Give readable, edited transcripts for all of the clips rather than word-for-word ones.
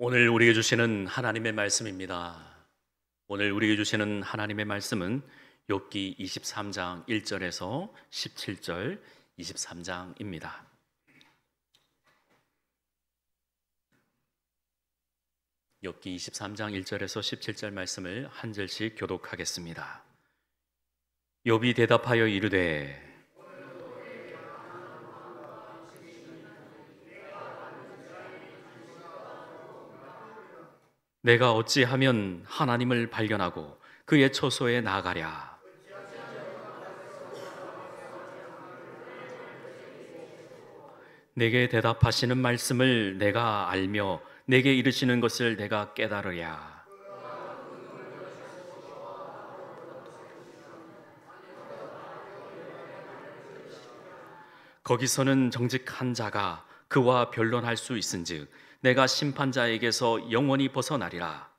오늘 우리에게 주시는 하나님의 말씀입니다. 오늘 우리에게 주시는 하나님의 말씀은 욥기 23장 1절에서 17절 23장입니다. 욥기 23장 1절에서 17절 말씀을 한 절씩 교독하겠습니다. 욥이 대답하여 이르되 내가 어찌하면 하나님을 발견하고 그의 처소에 나아가랴. 내게 대답하시는 말씀을 내가 알며 내게 이르시는 것을 내가 깨달으랴. 거기서는 정직한 자가 그와 변론할 수 있은즉 내가 심판자에게서 영원히 벗어나리라.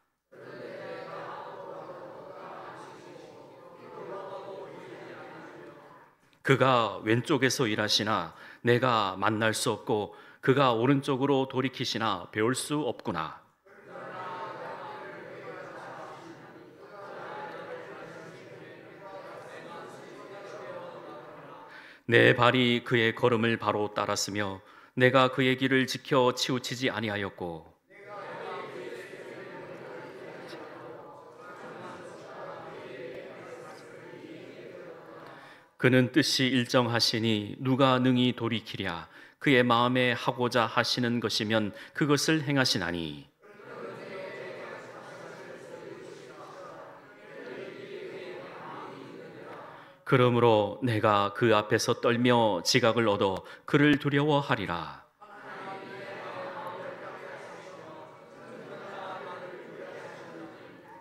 그가 왼쪽에서 일하시나 내가 만날 수 없고 그가 오른쪽으로 돌이키시나 배울 수 없구나. 내 발이 그의 걸음을 바로 따랐으며 내가 그의 길을 지켜 치우치지 아니하였고 그는 뜻이 일정하시니 누가 능히 돌이키랴. 그의 마음에 하고자 하시는 것이면 그것을 행하시나니 그러므로 내가 그 앞에서 떨며 지각을 얻어 그를 두려워하리라.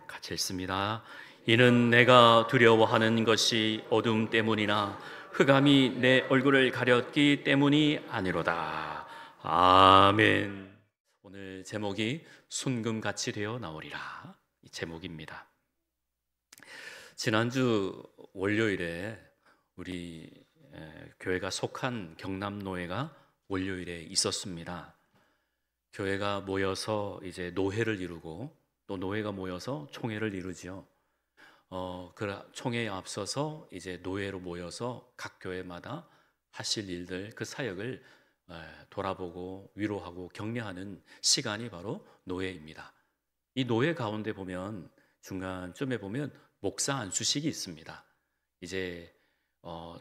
같이 읽습니다. 이는 내가 두려워하는 것이 어둠 때문이나 흑암이 내 얼굴을 가렸기 때문이 아니로다. 아멘. 오늘 제목이 순금같이 되어 나오리라, 이 제목입니다. 지난주 월요일에 우리 교회가 속한 경남노회가 월요일에 있었습니다. 교회가 모여서 이제 노회를 이루고 또 노회가 모여서 총회를 이루지요. 그 총회에 앞서서 이제 노회로 모여서 각 교회마다 하실 일들, 그 사역을 돌아보고 위로하고 격려하는 시간이 바로 노회입니다. 이 노회 가운데 보면 중간쯤에 보면 목사 안수식이 있습니다. 이제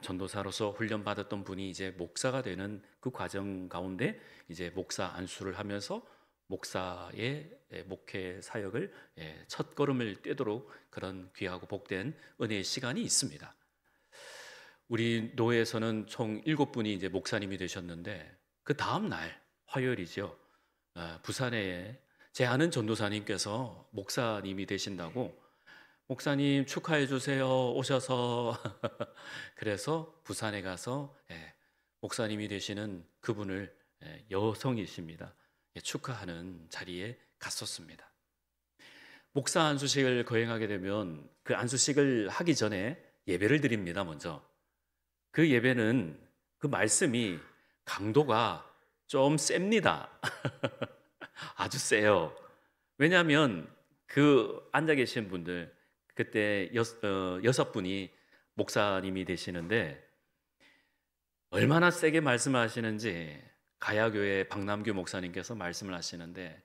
전도사로서 훈련받았던 분이 이제 목사가 되는 그 과정 가운데 이제 목사 안수를 하면서 목사의 목회 사역을 첫 걸음을 떼도록 그런 귀하고 복된 은혜의 시간이 있습니다. 우리 노회에서는 총 7분이 이제 목사님이 되셨는데 그 다음 날 화요일이죠. 부산에 제 아는 전도사님께서 목사님이 되신다고, 목사님 축하해 주세요 오셔서 그래서 부산에 가서 목사님이 되시는 그분을, 여성이십니다, 축하하는 자리에 갔었습니다. 목사 안수식을 거행하게 되면 그 안수식을 하기 전에 예배를 드립니다. 먼저 그 예배는 그 말씀이 강도가 좀 셉니다. 아주 세요. 왜냐하면 그 앉아 계신 분들, 그때 6분이 목사님이 되시는데 얼마나 세게 말씀하시는지 가야교회 박남규 목사님께서 말씀을 하시는데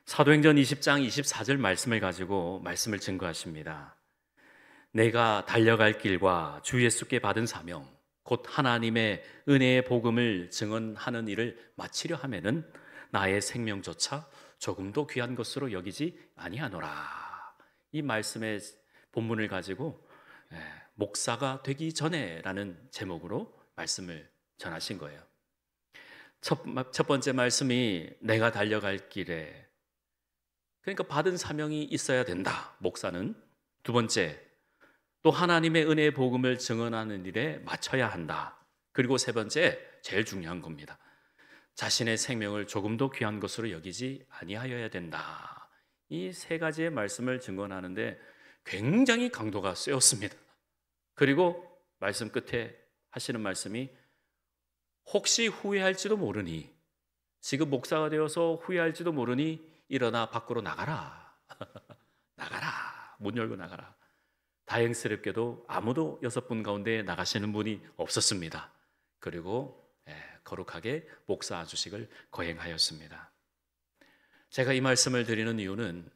사도행전 20장 24절 말씀을 가지고 말씀을 증거하십니다. 내가 달려갈 길과 주 예수께 받은 사명 곧 하나님의 은혜의 복음을 증언하는 일을 마치려 하면은 나의 생명조차 조금도 귀한 것으로 여기지 아니하노라. 이 말씀의 본문을 가지고 목사가 되기 전에라는 제목으로 말씀을 전하신 거예요. 첫 번째 말씀이 내가 달려갈 길에, 그러니까 받은 사명이 있어야 된다, 목사는. 두 번째, 또 하나님의 은혜의 복음을 증언하는 일에 맞춰야 한다. 그리고 세 번째, 제일 중요한 겁니다. 자신의 생명을 조금도 귀한 것으로 여기지 아니하여야 된다. 이 세 가지의 말씀을 증언하는데 굉장히 강도가 세었습니다. 그리고 말씀 끝에 하시는 말씀이 혹시 후회할지도 모르니 지금 목사가 되어서 후회할지도 모르니 일어나 밖으로 나가라. 나가라. 문 열고 나가라. 다행스럽게도 아무도 6분 가운데 나가시는 분이 없었습니다. 그리고 거룩하게 목사 아주식을 거행하였습니다. 제가 이 말씀을 드리는 이유는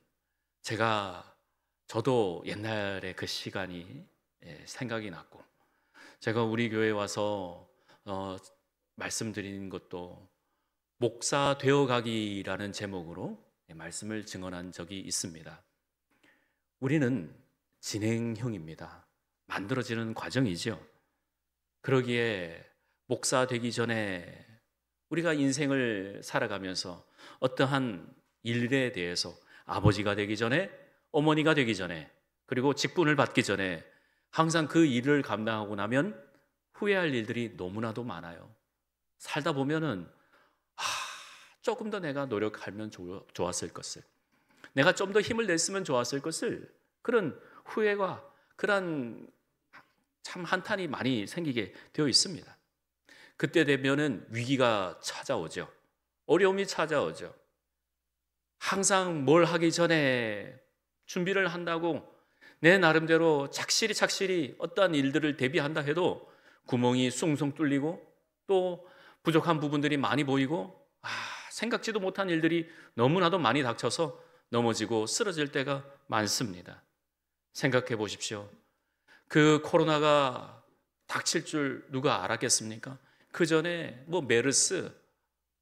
저도 옛날에 그 시간이 생각이 났고, 제가 우리 교회에 와서 말씀드린 것도 목사 되어가기라는 제목으로 말씀을 증언한 적이 있습니다. 우리는 진행형입니다. 만들어지는 과정이죠. 그러기에 목사 되기 전에 우리가 인생을 살아가면서 어떠한 일에 대해서 아버지가 되기 전에, 어머니가 되기 전에, 그리고 직분을 받기 전에 항상 그 일을 감당하고 나면 후회할 일들이 너무나도 많아요. 살다 보면은 조금 더 내가 노력하면 좋았을 것을, 내가 좀 더 힘을 냈으면 좋았을 것을, 그런 후회가, 그런 참 한탄이 많이 생기게 되어 있습니다. 그때 되면은 위기가 찾아오죠. 어려움이 찾아오죠. 항상 뭘 하기 전에 준비를 한다고 내 나름대로 착실히 어떠한 일들을 대비한다 해도 구멍이 숭숭 뚫리고 또 부족한 부분들이 많이 보이고 생각지도 못한 일들이 너무나도 많이 닥쳐서 넘어지고 쓰러질 때가 많습니다. 생각해 보십시오. 그 코로나가 닥칠 줄 누가 알았겠습니까? 그 전에 메르스,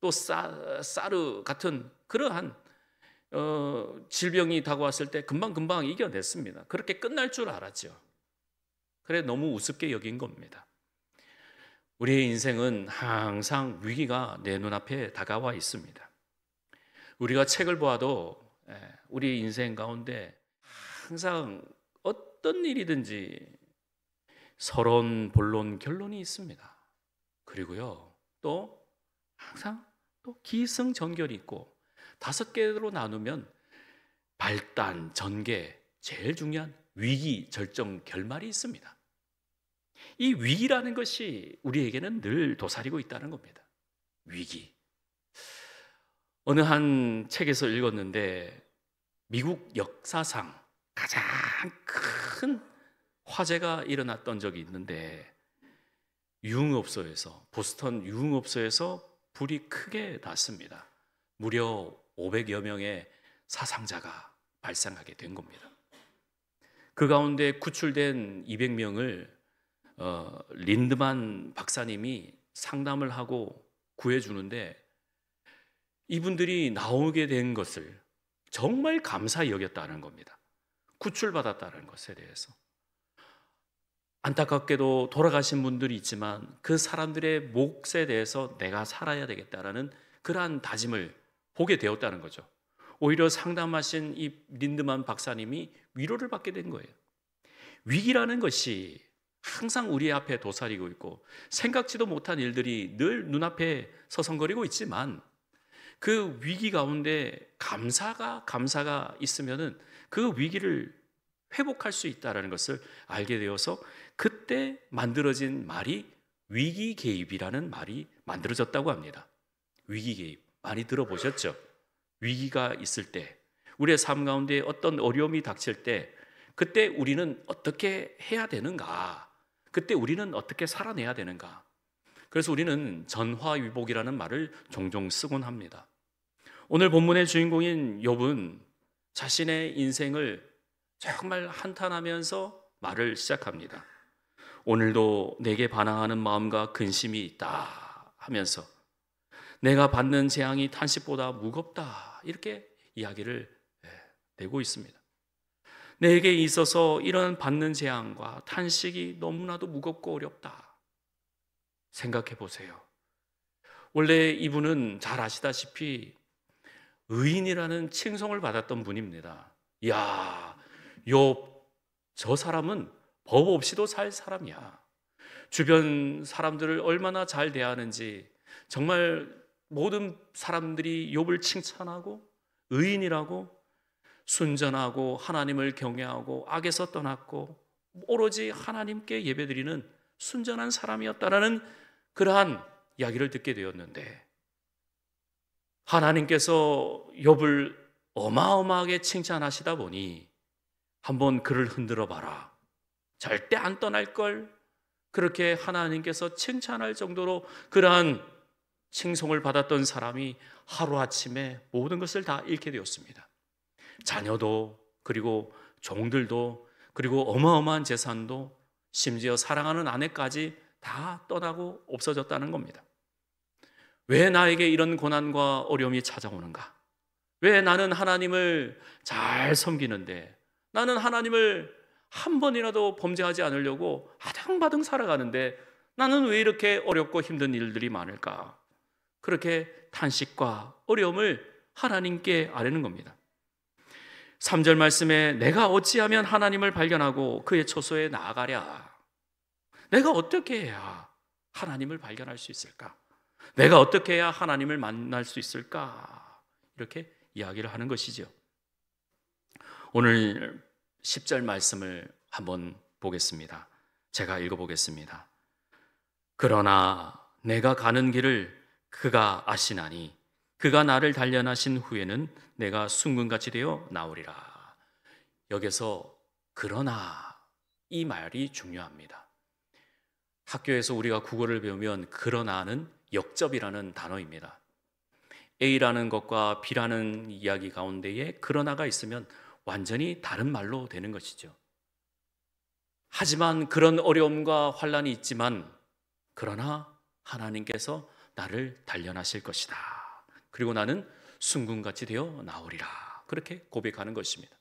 또 사르 같은 그러한 질병이 다가왔을 때 금방 이겨냈습니다. 그렇게 끝날 줄 알았죠. 그래 너무 우습게 여긴 겁니다. 우리의 인생은 항상 위기가 내 눈앞에 다가와 있습니다. 우리가 책을 보아도 우리 인생 가운데 항상 어떤 일이든지 서론, 본론, 결론이 있습니다. 그리고요, 또 항상 또 기승전결이 있고 5개로 나누면 발단, 전개, 제일 중요한 위기, 절정, 결말이 있습니다. 이 위기라는 것이 우리에게는 늘 도사리고 있다는 겁니다. 위기. 어느 한 책에서 읽었는데 미국 역사상 가장 큰 화재가 일어났던 적이 있는데 유흥업소에서, 보스턴 유흥업소에서 불이 크게 났습니다. 무려 500여 명의 사상자가 발생하게 된 겁니다. 그 가운데 구출된 200명을 린드만 박사님이 상담을 하고 구해주는데 이분들이 나오게 된 것을 정말 감사히 여겼다는 겁니다. 구출받았다는 것에 대해서. 안타깝게도 돌아가신 분들이 있지만 그 사람들의 몫에 대해서 내가 살아야 되겠다라는 그러한 다짐을 보게 되었다는 거죠. 오히려 상담하신 이 린드만 박사님이 위로를 받게 된 거예요. 위기라는 것이 항상 우리 앞에 도사리고 있고 생각지도 못한 일들이 늘 눈앞에 서성거리고 있지만 그 위기 가운데 감사가 있으면은 그 위기를 회복할 수 있다는 것을 알게 되어서 그때 만들어진 말이 위기 개입이라는 말이 만들어졌다고 합니다. 위기 개입 많이 들어보셨죠? 위기가 있을 때, 우리의 삶 가운데 어떤 어려움이 닥칠 때 그때 우리는 어떻게 해야 되는가? 그때 우리는 어떻게 살아내야 되는가? 그래서 우리는 전화위복이라는 말을 종종 쓰곤 합니다. 오늘 본문의 주인공인 욥은 자신의 인생을 정말 한탄하면서 말을 시작합니다. 오늘도 내게 반항하는 마음과 근심이 있다 하면서 내가 받는 재앙이 탄식보다 무겁다 이렇게 이야기를 내고 있습니다. 내게 있어서 이런 받는 재앙과 탄식이 너무나도 무겁고 어렵다. 생각해 보세요. 원래 이분은 잘 아시다시피 의인이라는 칭송을 받았던 분입니다. 이야, 욥 저 사람은 법 없이도 살 사람이야. 주변 사람들을 얼마나 잘 대하는지 정말 모든 사람들이 욥을 칭찬하고 의인이라고 순전하고 하나님을 경외하고 악에서 떠났고 오로지 하나님께 예배드리는 순전한 사람이었다라는 그러한 이야기를 듣게 되었는데 하나님께서 욥을 어마어마하게 칭찬하시다 보니 한번 그를 흔들어 봐라, 절대 안 떠날 걸, 그렇게 하나님께서 칭찬할 정도로 그러한 칭송을 받았던 사람이 하루아침에 모든 것을 다 잃게 되었습니다. 자녀도, 그리고 종들도, 그리고 어마어마한 재산도, 심지어 사랑하는 아내까지 다 떠나고 없어졌다는 겁니다. 왜 나에게 이런 고난과 어려움이 찾아오는가? 왜 나는 하나님을 잘 섬기는데, 나는 하나님을 한 번이라도 범죄하지 않으려고 아등바등 살아가는데 나는 왜 이렇게 어렵고 힘든 일들이 많을까? 그렇게 탄식과 어려움을 하나님께 아뢰는 겁니다. 3절 말씀에 내가 어찌하면 하나님을 발견하고 그의 처소에 나아가랴. 내가 어떻게 해야 하나님을 발견할 수 있을까? 내가 어떻게 해야 하나님을 만날 수 있을까? 이렇게 이야기를 하는 것이죠. 오늘 10절 말씀을 한번 보겠습니다. 제가 읽어보겠습니다. 그러나 내가 가는 길을 그가 아시나니 그가 나를 단련하신 후에는 내가 순금같이 되어 나오리라. 여기서 그러나 이 말이 중요합니다. 학교에서 우리가 국어를 배우면 그러나는 역접이라는 단어입니다. A라는 것과 B라는 이야기 가운데에 그러나가 있으면 완전히 다른 말로 되는 것이죠. 하지만 그런 어려움과 환난이 있지만 그러나 하나님께서 나를 단련하실 것이다. 그리고 나는 순금같이 되어 나오리라. 그렇게 고백하는 것입니다.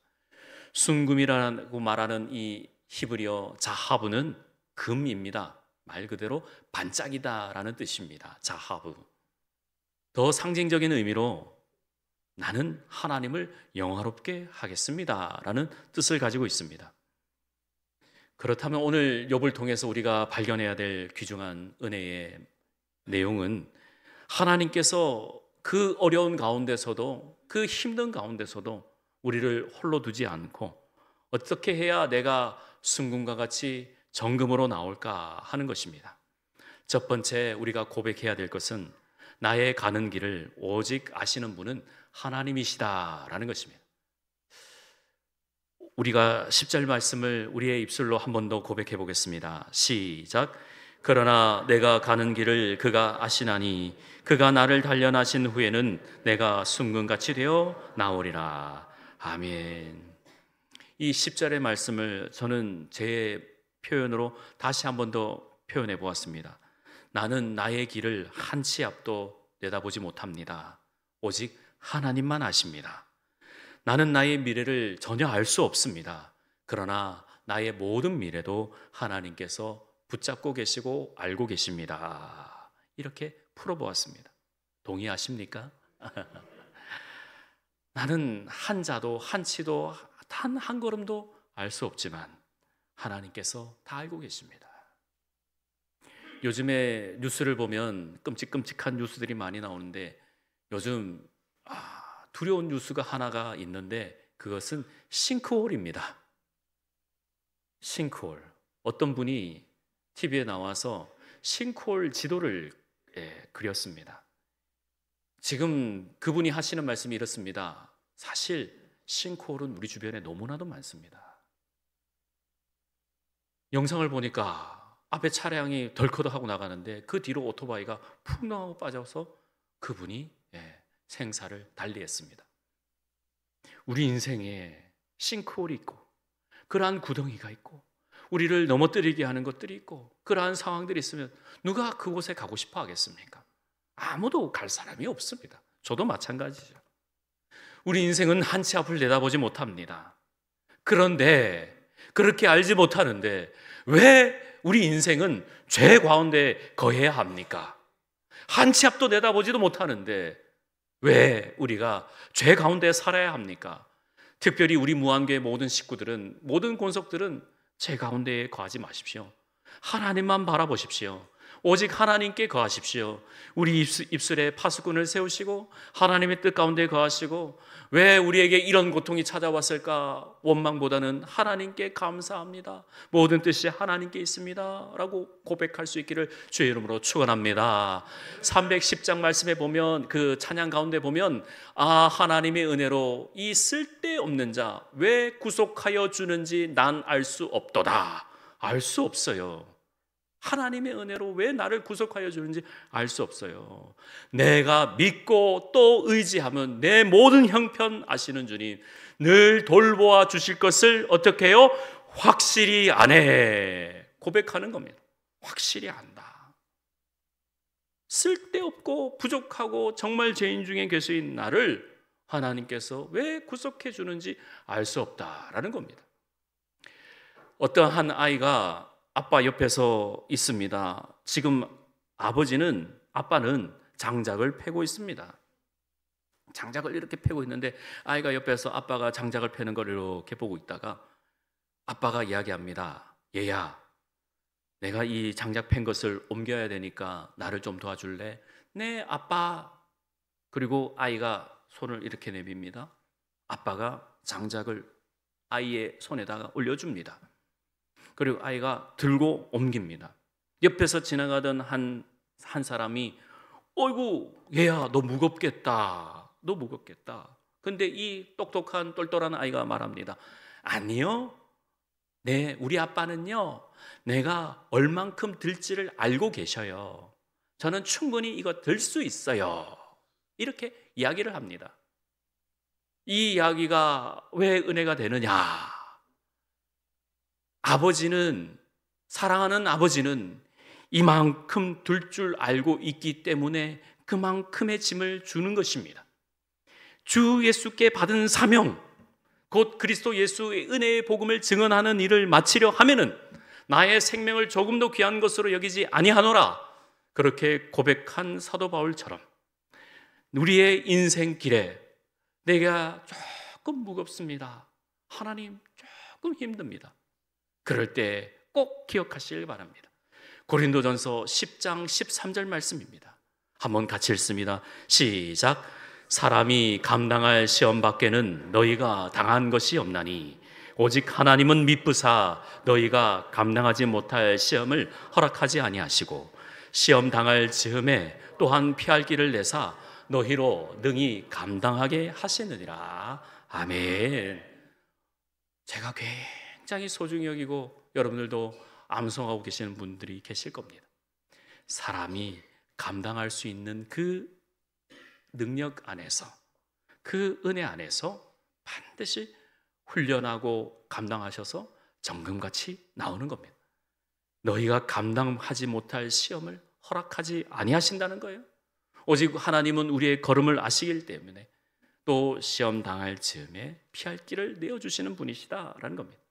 순금이라고 말하는 이 히브리어 자하브는 금입니다. 말 그대로 반짝이다라는 뜻입니다. 자하브. 더 상징적인 의미로 나는 하나님을 영화롭게 하겠습니다 라는 뜻을 가지고 있습니다. 그렇다면 오늘 욥을 통해서 우리가 발견해야 될 귀중한 은혜의 내용은 하나님께서 그 어려운 가운데서도, 그 힘든 가운데서도 우리를 홀로 두지 않고 어떻게 해야 내가 순금과 같이 정금으로 나올까 하는 것입니다. 첫 번째 우리가 고백해야 될 것은 나의 가는 길을 오직 아시는 분은 하나님이시다라는 것입니다. 우리가 10절 말씀을 우리의 입술로 한 번 더 고백해 보겠습니다. 시작. 그러나 내가 가는 길을 그가 아시나니 그가 나를 단련하신 후에는 내가 순금같이 되어 나오리라. 아멘. 이 10절의 말씀을 저는 제 표현으로 다시 한 번 더 표현해 보았습니다. 나는 나의 길을 한 치 앞도 내다보지 못합니다. 오직 하나님만 아십니다. 나는 나의 미래를 전혀 알 수 없습니다. 그러나 나의 모든 미래도 하나님께서 붙잡고 계시고 알고 계십니다. 이렇게 풀어보았습니다. 동의하십니까? 나는 한 자도 한 치도 단 한 걸음도 알 수 없지만 하나님께서 다 알고 계십니다. 요즘에 뉴스를 보면 끔찍끔찍한 뉴스들이 많이 나오는데 요즘 두려운 뉴스가 하나가 있는데 그것은 싱크홀입니다. 싱크홀. 어떤 분이 TV에 나와서 싱크홀 지도를 그렸습니다. 지금 그분이 하시는 말씀이 이렇습니다. 사실 싱크홀은 우리 주변에 너무나도 많습니다. 영상을 보니까 앞에 차량이 덜커덕 하고 나가는데 그 뒤로 오토바이가 푹 빠져서 그분이 생사를 달리했습니다. 우리 인생에 싱크홀이 있고 그러한 구덩이가 있고 우리를 넘어뜨리게 하는 것들이 있고 그러한 상황들이 있으면 누가 그곳에 가고 싶어 하겠습니까? 아무도 갈 사람이 없습니다. 저도 마찬가지죠. 우리 인생은 한 치 앞을 내다보지 못합니다. 그런데 그렇게 알지 못하는데 왜 우리 인생은 죄 가운데 거해야 합니까? 한 치 앞도 내다보지도 못하는데 왜 우리가 죄 가운데 살아야 합니까? 특별히 우리 무한교회 모든 식구들은, 모든 권속들은 죄 가운데에 거하지 마십시오. 하나님만 바라보십시오. 오직 하나님께 거하십시오. 우리 입술에 파수꾼을 세우시고 하나님의 뜻 가운데 거하시고, 왜 우리에게 이런 고통이 찾아왔을까? 원망보다는 하나님께 감사합니다. 모든 뜻이 하나님께 있습니다 라고 고백할 수 있기를 주의 이름으로 축원합니다. 310장 말씀에 보면, 그 찬양 가운데 보면, 하나님의 은혜로 이 쓸데없는 자 왜 구속하여 주는지 난 알 수 없도다. 알 수 없어요. 하나님의 은혜로 왜 나를 구속하여 주는지 알 수 없어요. 내가 믿고 또 의지하면 내 모든 형편 아시는 주님, 늘 돌보아 주실 것을 어떻게 해요? 확실히 아네. 고백하는 겁니다. 확실히 안다. 쓸데없고 부족하고 정말 죄인 중에 계신 나를 하나님께서 왜 구속해 주는지 알 수 없다라는 겁니다. 어떤 한 아이가 아빠 옆에서 있습니다. 지금 아빠는 장작을 패고 있습니다. 장작을 이렇게 패고 있는데 아이가 옆에서 아빠가 장작을 패는 걸 이렇게 보고 있다가 아빠가 이야기합니다. 얘야, 내가 이 장작 팬 것을 옮겨야 되니까 나를 좀 도와줄래? 네, 아빠. 그리고 아이가 손을 이렇게 내밉니다. 아빠가 장작을 아이의 손에다가 올려줍니다. 그리고 아이가 들고 옮깁니다. 옆에서 지나가던 한 사람이 어이구 얘야 너 무겁겠다. 너 무겁겠다. 근데 이 똑똑한 똘똘한 아이가 말합니다. 아니요. 네, 우리 아빠는요. 내가 얼만큼 들지를 알고 계셔요. 저는 충분히 이거 들 수 있어요. 이렇게 이야기를 합니다. 이 이야기가 왜 은혜가 되느냐? 사랑하는 아버지는 이만큼 들 줄 알고 있기 때문에 그만큼의 짐을 주는 것입니다. 주 예수께 받은 사명, 곧 그리스도 예수의 은혜의 복음을 증언하는 일을 마치려 하면은 나의 생명을 조금도 귀한 것으로 여기지 아니하노라. 그렇게 고백한 사도 바울처럼 우리의 인생 길에 내가 조금 무겁습니다. 하나님 조금 힘듭니다. 그럴 때 꼭 기억하시길 바랍니다. 고린도전서 10장 13절 말씀입니다. 한번 같이 읽습니다. 시작. 사람이 감당할 시험 밖에는 너희가 당한 것이 없나니 오직 하나님은 미쁘사 너희가 감당하지 못할 시험을 허락하지 아니하시고 시험 당할 즈음에 또한 피할 길을 내사 너희로 능히 감당하게 하시느니라. 아멘. 제가 굉장히 소중히 여기고 여러분들도 암송하고 계시는 분들이 계실 겁니다. 사람이 감당할 수 있는 그 능력 안에서, 그 은혜 안에서 반드시 훈련하고 감당하셔서 정금같이 나오는 겁니다. 너희가 감당하지 못할 시험을 허락하지 아니하신다는 거예요. 오직 하나님은 우리의 걸음을 아시기 때문에 또 시험 당할 즈음에 피할 길을 내어주시는 분이시다라는 겁니다.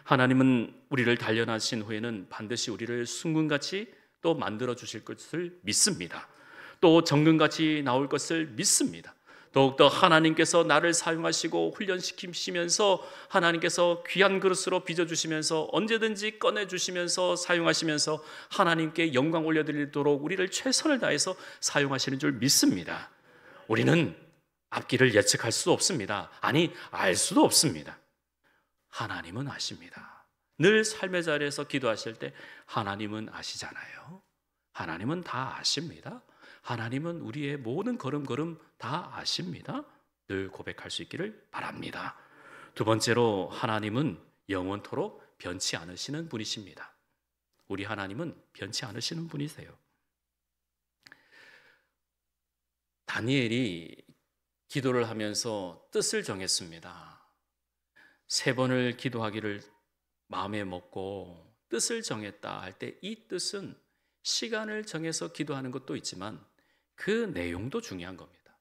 하나님은 우리를 단련하신 후에는 반드시 우리를 순금같이 또 만들어 주실 것을 믿습니다. 또 정금같이 나올 것을 믿습니다. 더욱더 하나님께서 나를 사용하시고 훈련시키시면서 하나님께서 귀한 그릇으로 빚어주시면서 언제든지 꺼내주시면서 사용하시면서 하나님께 영광 올려드리도록 우리를 최선을 다해서 사용하시는 줄 믿습니다. 우리는 앞길을 예측할 수 없습니다. 아니, 알 수도 없습니다. 하나님은 아십니다. 늘 삶의 자리에서 기도하실 때 하나님은 아시잖아요. 하나님은 다 아십니다. 하나님은 우리의 모든 걸음걸음 다 아십니다. 늘 고백할 수 있기를 바랍니다. 두 번째로 하나님은 영원토록 변치 않으시는 분이십니다. 우리 하나님은 변치 않으시는 분이세요. 다니엘이 기도를 하면서 뜻을 정했습니다. 3번을 기도하기를 마음에 먹고 뜻을 정했다 할 때 이 뜻은 시간을 정해서 기도하는 것도 있지만 그 내용도 중요한 겁니다.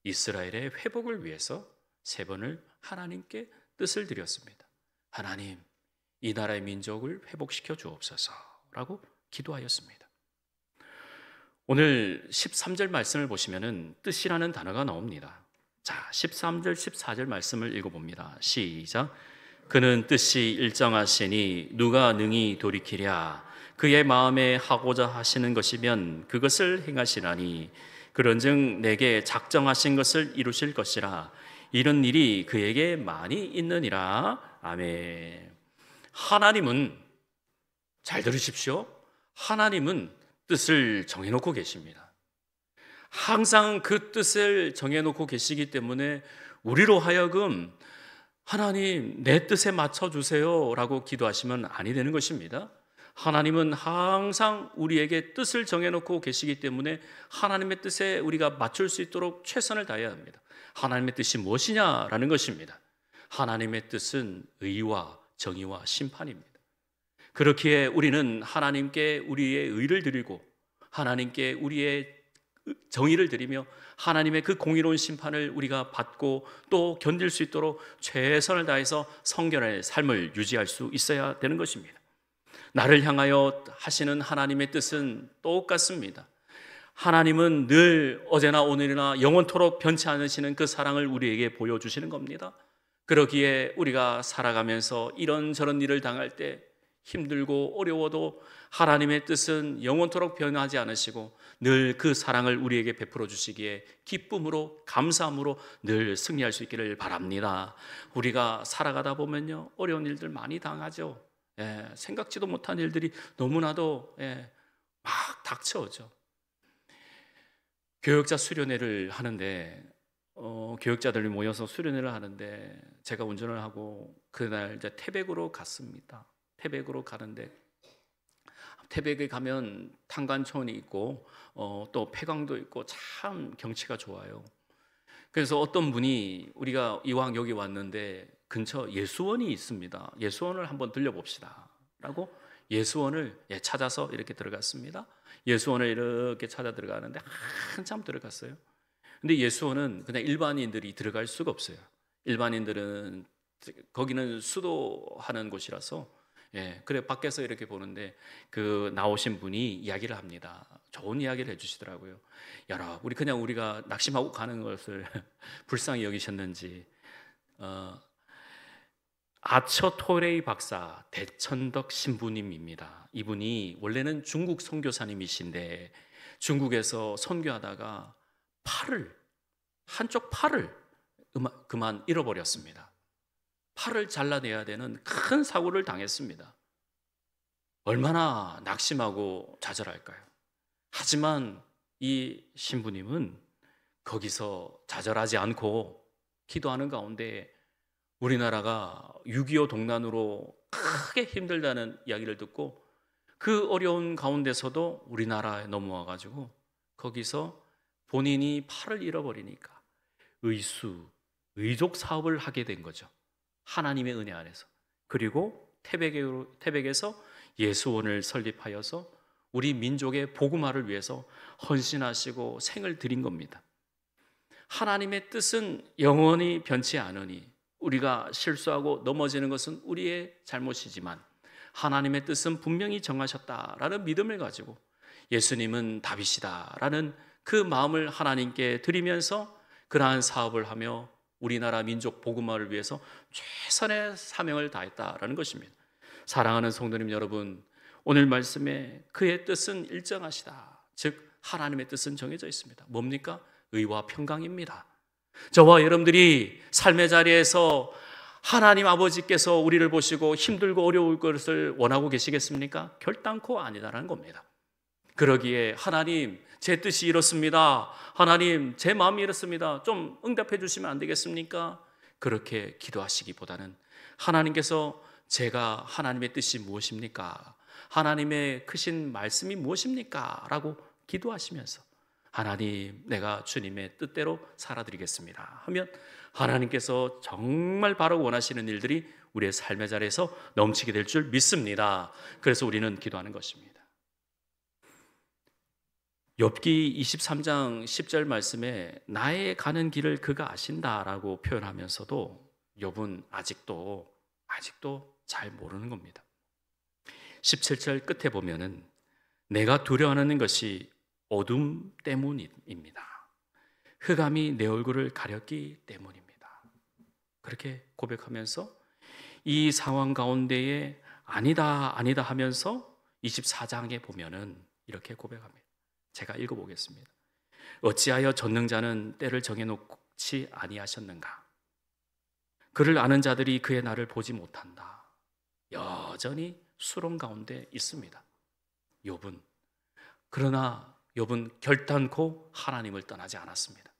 이스라엘의 회복을 위해서 3번을 하나님께 뜻을 드렸습니다. 하나님, 이 나라의 민족을 회복시켜 주옵소서라고 기도하였습니다. 오늘 13절 말씀을 보시면은 뜻이라는 단어가 나옵니다. 자, 13절, 14절 말씀을 읽어봅니다. 시작. 그는 뜻이 일정하시니 누가 능히 돌이키랴. 그의 마음에 하고자 하시는 것이면 그것을 행하시나니 그런즉 내게 작정하신 것을 이루실 것이라. 이런 일이 그에게 많이 있느니라. 아멘. 하나님은, 잘 들으십시오, 하나님은 뜻을 정해놓고 계십니다. 항상 그 뜻을 정해놓고 계시기 때문에 우리로 하여금 하나님 내 뜻에 맞춰주세요 라고 기도하시면 아니 되는 것입니다. 하나님은 항상 우리에게 뜻을 정해놓고 계시기 때문에 하나님의 뜻에 우리가 맞출 수 있도록 최선을 다해야 합니다. 하나님의 뜻이 무엇이냐라는 것입니다. 하나님의 뜻은 의와 정의와 심판입니다. 그렇기에 우리는 하나님께 우리의 의를 드리고 하나님께 우리의 정의를 드리며 하나님의 그 공의로운 심판을 우리가 받고 또 견딜 수 있도록 최선을 다해서 성결의 삶을 유지할 수 있어야 되는 것입니다. 나를 향하여 하시는 하나님의 뜻은 똑같습니다. 하나님은 늘 어제나 오늘이나 영원토록 변치 않으시는 그 사랑을 우리에게 보여주시는 겁니다. 그러기에 우리가 살아가면서 이런저런 일을 당할 때 힘들고 어려워도 하나님의 뜻은 영원토록 변하지 않으시고 늘 그 사랑을 우리에게 베풀어 주시기에 기쁨으로 감사함으로 늘 승리할 수 있기를 바랍니다. 우리가 살아가다 보면요, 어려운 일들 많이 당하죠. 생각지도 못한 일들이 너무나도 막 닥쳐오죠. 교역자 수련회를 하는데 교역자들이 모여서 수련회를 하는데 제가 운전을 하고 그날 이제 태백으로 갔습니다. 태백으로 가는데 태백에 가면 탄관촌이 있고 또 폐광도 있고 참 경치가 좋아요. 그래서 어떤 분이 우리가 이왕 여기 왔는데 근처 예수원이 있습니다. 예수원을 한번 들려봅시다 라고 예수원을 찾아서 이렇게 들어갔습니다. 예수원을 이렇게 찾아 들어가는데 한참 들어갔어요. 근데 예수원은 그냥 일반인들이 들어갈 수가 없어요. 일반인들은 거기는 수도하는 곳이라서 그래 밖에서 이렇게 보는데 그 나오신 분이 이야기를 합니다. 좋은 이야기를 해주시더라고요. 여러분, 우리가 낙심하고 가는 것을 불쌍히 여기셨는지 아처 토레이 박사 대천덕 신부님입니다. 이분이 원래는 중국 선교사님이신데 중국에서 선교하다가 한쪽 팔을 그만 잃어버렸습니다. 팔을 잘라내야 되는 큰 사고를 당했습니다. 얼마나 낙심하고 좌절할까요? 하지만 이 신부님은 거기서 좌절하지 않고 기도하는 가운데 우리나라가 6.25 동란으로 크게 힘들다는 이야기를 듣고 그 어려운 가운데서도 우리나라에 넘어와 가지고 거기서 본인이 팔을 잃어버리니까 의족 사업을 하게 된 거죠. 하나님의 은혜 안에서. 그리고 태백에서 예수원을 설립하여서 우리 민족의 복음화를 위해서 헌신하시고 생을 드린 겁니다. 하나님의 뜻은 영원히 변치 않으니 우리가 실수하고 넘어지는 것은 우리의 잘못이지만 하나님의 뜻은 분명히 정하셨다라는 믿음을 가지고 예수님은 답이시다라는 그 마음을 하나님께 드리면서 그러한 사업을 하며 우리나라 민족 복음화를 위해서 최선의 사명을 다했다라는 것입니다. 사랑하는 성도님 여러분, 오늘 말씀에 그의 뜻은 일정하시다. 즉 하나님의 뜻은 정해져 있습니다. 뭡니까? 의와 평강입니다. 저와 여러분들이 삶의 자리에서 하나님 아버지께서 우리를 보시고 힘들고 어려울 것을 원하고 계시겠습니까? 결단코 아니다라는 겁니다. 그러기에 하나님 제 뜻이 이렇습니다. 하나님 제 마음이 이렇습니다. 좀 응답해 주시면 안 되겠습니까? 그렇게 기도하시기보다는 하나님께서 제가 하나님의 뜻이 무엇입니까? 하나님의 크신 말씀이 무엇입니까? 라고 기도하시면서 하나님 내가 주님의 뜻대로 살아드리겠습니다 하면 하나님께서 정말 바로 원하시는 일들이 우리의 삶의 자리에서 넘치게 될 줄 믿습니다. 그래서 우리는 기도하는 것입니다. 욥기 23장 10절 말씀에 나의 가는 길을 그가 아신다라고 표현하면서도 욥은 아직도 잘 모르는 겁니다. 17절 끝에 보면은 내가 두려워하는 것이 어둠 때문입니다. 흑암이 내 얼굴을 가렸기 때문입니다. 그렇게 고백하면서 이 상황 가운데에 아니다 하면서 24장에 보면은 이렇게 고백합니다. 제가 읽어보겠습니다. 어찌하여 전능자는 때를 정해놓지 아니하셨는가? 그를 아는 자들이 그의 날을 보지 못한다. 여전히 수렁 가운데 있습니다, 욥은. 그러나 욥은 결단코 하나님을 떠나지 않았습니다.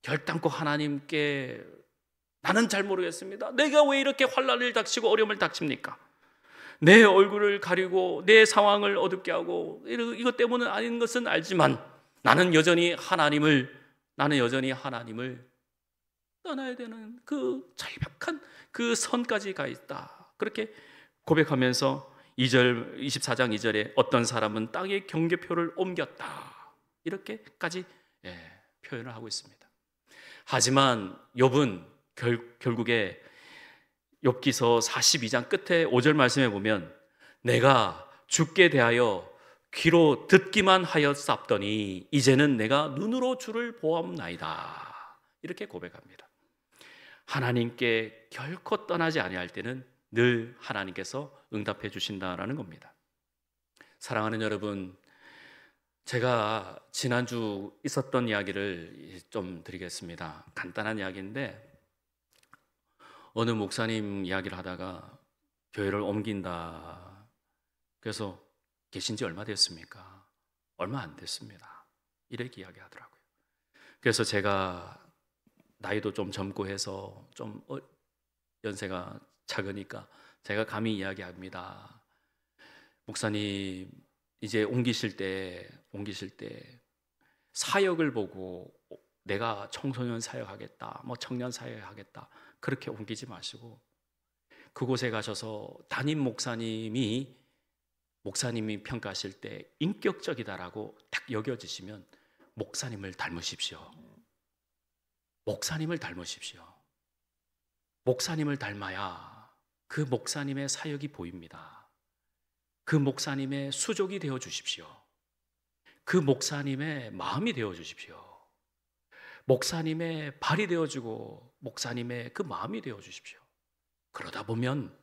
결단코 하나님께 나는 잘 모르겠습니다. 내가 왜 이렇게 환난을 닥치고 어려움을 닥칩니까? 내 얼굴을 가리고 내 상황을 어둡게 하고 이것 때문은 아닌 것은 알지만 나는 여전히 하나님을 떠나야 되는 그 절벽한 그 선까지 가 있다. 그렇게 고백하면서 24장 2절에 어떤 사람은 땅의 경계표를 옮겼다. 이렇게까지 표현을 하고 있습니다. 하지만 욥은 결국에 욥기서 42장 끝에 5절 말씀에 보면 내가 주께 대하여 귀로 듣기만 하였사옵더니 이제는 내가 눈으로 주를 보았나이다. 이렇게 고백합니다. 하나님께 결코 떠나지 아니할 때는 늘 하나님께서 응답해 주신다라는 겁니다. 사랑하는 여러분, 제가 지난주 있었던 이야기를 좀 드리겠습니다. 간단한 이야기인데 어느 목사님 이야기를 하다가 교회를 옮긴다. 그래서 계신 지 얼마 됐습니까? 얼마 안 됐습니다. 이렇게 이야기하더라고요. 그래서 제가 나이도 좀 젊고 해서 좀 연세가 작으니까 제가 감히 이야기합니다. 목사님, 이제 옮기실 때 사역을 보고 내가 청소년 사역하겠다, 청년 사역하겠다 그렇게 옮기지 마시고 그곳에 가셔서 담임 목사님이 평가하실 때 인격적이다라고 딱 여겨지시면 목사님을 닮으십시오. 목사님을 닮아야 그 목사님의 사역이 보입니다. 그 목사님의 수족이 되어 주십시오. 그 목사님의 마음이 되어 주십시오. 목사님의 발이 되어주고 목사님의 그 마음이 되어 주십시오. 그러다 보면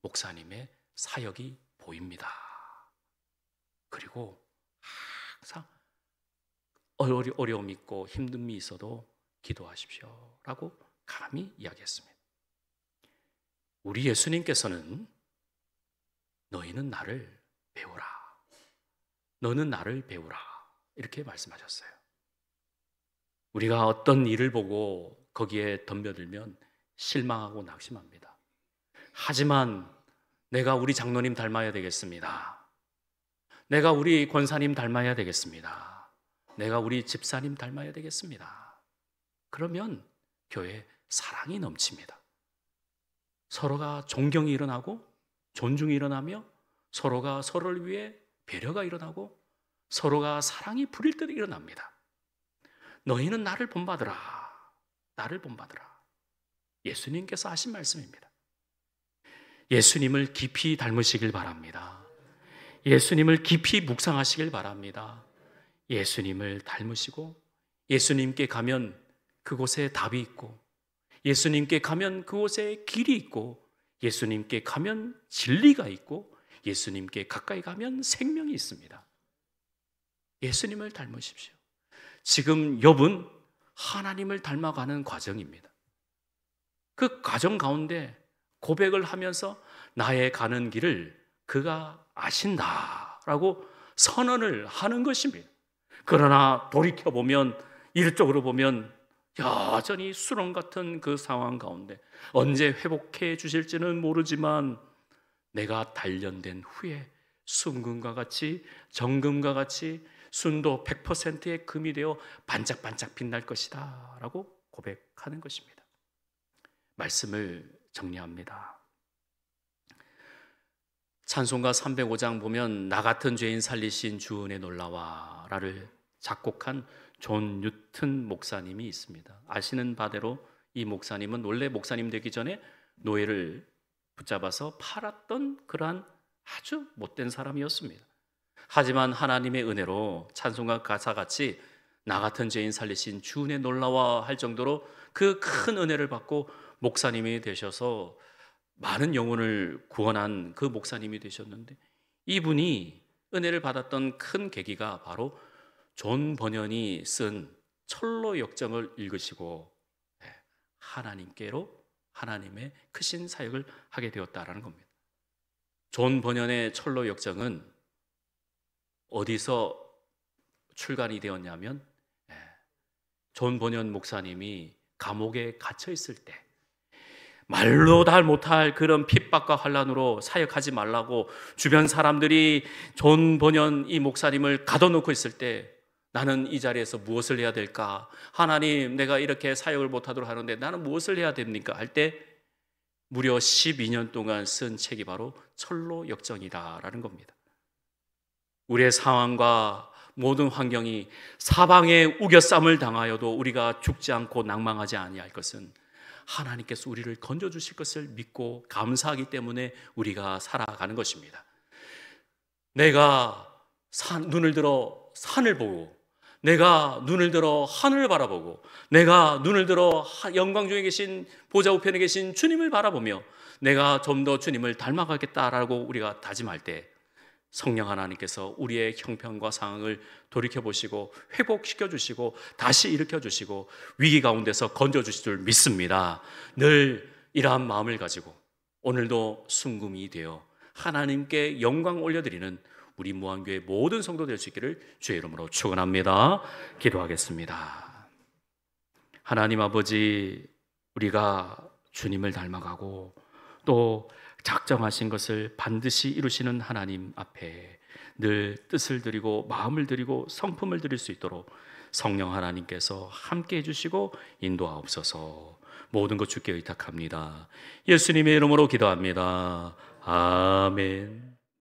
목사님의 사역이 보입니다. 그리고 항상 어려움이 있고 힘듦이 있어도 기도하십시오 라고 감히 이야기했습니다. 우리 예수님께서는 너희는 나를 배우라, 너는 나를 배우라 이렇게 말씀하셨어요. 우리가 어떤 일을 보고 거기에 덤벼들면 실망하고 낙심합니다. 하지만 내가 우리 장로님 닮아야 되겠습니다. 내가 우리 권사님 닮아야 되겠습니다. 내가 우리 집사님 닮아야 되겠습니다. 그러면 교회에 사랑이 넘칩니다. 서로가 존경이 일어나고 존중이 일어나며 서로가 서로를 위해 배려가 일어나고 서로가 사랑이 부릴 듯 일어납니다. 너희는 나를 본받으라, 나를 본받으라. 예수님께서 하신 말씀입니다. 예수님을 깊이 닮으시길 바랍니다. 예수님을 깊이 묵상하시길 바랍니다. 예수님을 닮으시고 예수님께 가면 그곳에 답이 있고 예수님께 가면 그곳에 길이 있고 예수님께 가면 진리가 있고 예수님께 가까이 가면 생명이 있습니다. 예수님을 닮으십시오. 지금 욥은 하나님을 닮아가는 과정입니다. 그 과정 가운데 고백을 하면서 나의 가는 길을 그가 아신다라고 선언을 하는 것입니다. 그러나 돌이켜보면 이쪽으로 보면 여전히 수렁 같은 그 상황 가운데 언제 회복해 주실지는 모르지만 내가 단련된 후에 순금과 같이 정금과 같이 순도 100%의 금이 되어 반짝반짝 빛날 것이다 라고 고백하는 것입니다. 말씀을 정리합니다. 찬송가 305장 보면 나 같은 죄인 살리신 주 은혜 놀라와 라를 작곡한 존 뉴튼 목사님이 있습니다. 아시는 바대로 이 목사님은 원래 목사님 되기 전에 노예를 붙잡아서 팔았던 그러한 아주 못된 사람이었습니다. 하지만 하나님의 은혜로 찬송가 가사같이 나 같은 죄인 살리신 주 은혜 놀라와 할 정도로 그 큰 은혜를 받고 목사님이 되셔서 많은 영혼을 구원한 그 목사님이 되셨는데 이분이 은혜를 받았던 큰 계기가 바로 존 버년이 쓴 철로 역정을 읽으시고 하나님께로 하나님의 크신 사역을 하게 되었다라는 겁니다. 존 버년의 철로 역정은 어디서 출간이 되었냐면 존 버년 목사님이 감옥에 갇혀 있을 때 말로 다 못할 그런 핍박과 환난으로 사역하지 말라고 주변 사람들이 존 버년 이 목사님을 가둬놓고 있을 때 나는 이 자리에서 무엇을 해야 될까? 하나님, 내가 이렇게 사역을 못하도록 하는데 나는 무엇을 해야 됩니까? 할 때 무려 12년 동안 쓴 책이 바로 철로 역정이다라는 겁니다. 우리의 상황과 모든 환경이 사방에 우겨쌈을 당하여도 우리가 죽지 않고 낭망하지 아니할 것은 하나님께서 우리를 건져주실 것을 믿고 감사하기 때문에 우리가 살아가는 것입니다. 내가 눈을 들어 산을 보고, 내가 눈을 들어 하늘을 바라보고, 내가 눈을 들어 영광 중에 계신 보좌 우편에 계신 주님을 바라보며 내가 좀 더 주님을 닮아가겠다라고 우리가 다짐할 때 성령 하나님께서 우리의 형편과 상황을 돌이켜보시고 회복시켜 주시고 다시 일으켜 주시고 위기 가운데서 건져주실 줄 믿습니다. 늘 이러한 마음을 가지고 오늘도 순금이 되어 하나님께 영광 올려드리는 우리 무한교회 모든 성도 될 수 있기를 주의 이름으로 축원합니다. 기도하겠습니다. 하나님 아버지, 우리가 주님을 닮아가고 또 작정하신 것을 반드시 이루시는 하나님 앞에 늘 뜻을 드리고 마음을 드리고 성품을 드릴 수 있도록 성령 하나님께서 함께 해주시고 인도하옵소서. 모든 것 주께 의탁합니다. 예수님의 이름으로 기도합니다. 아멘.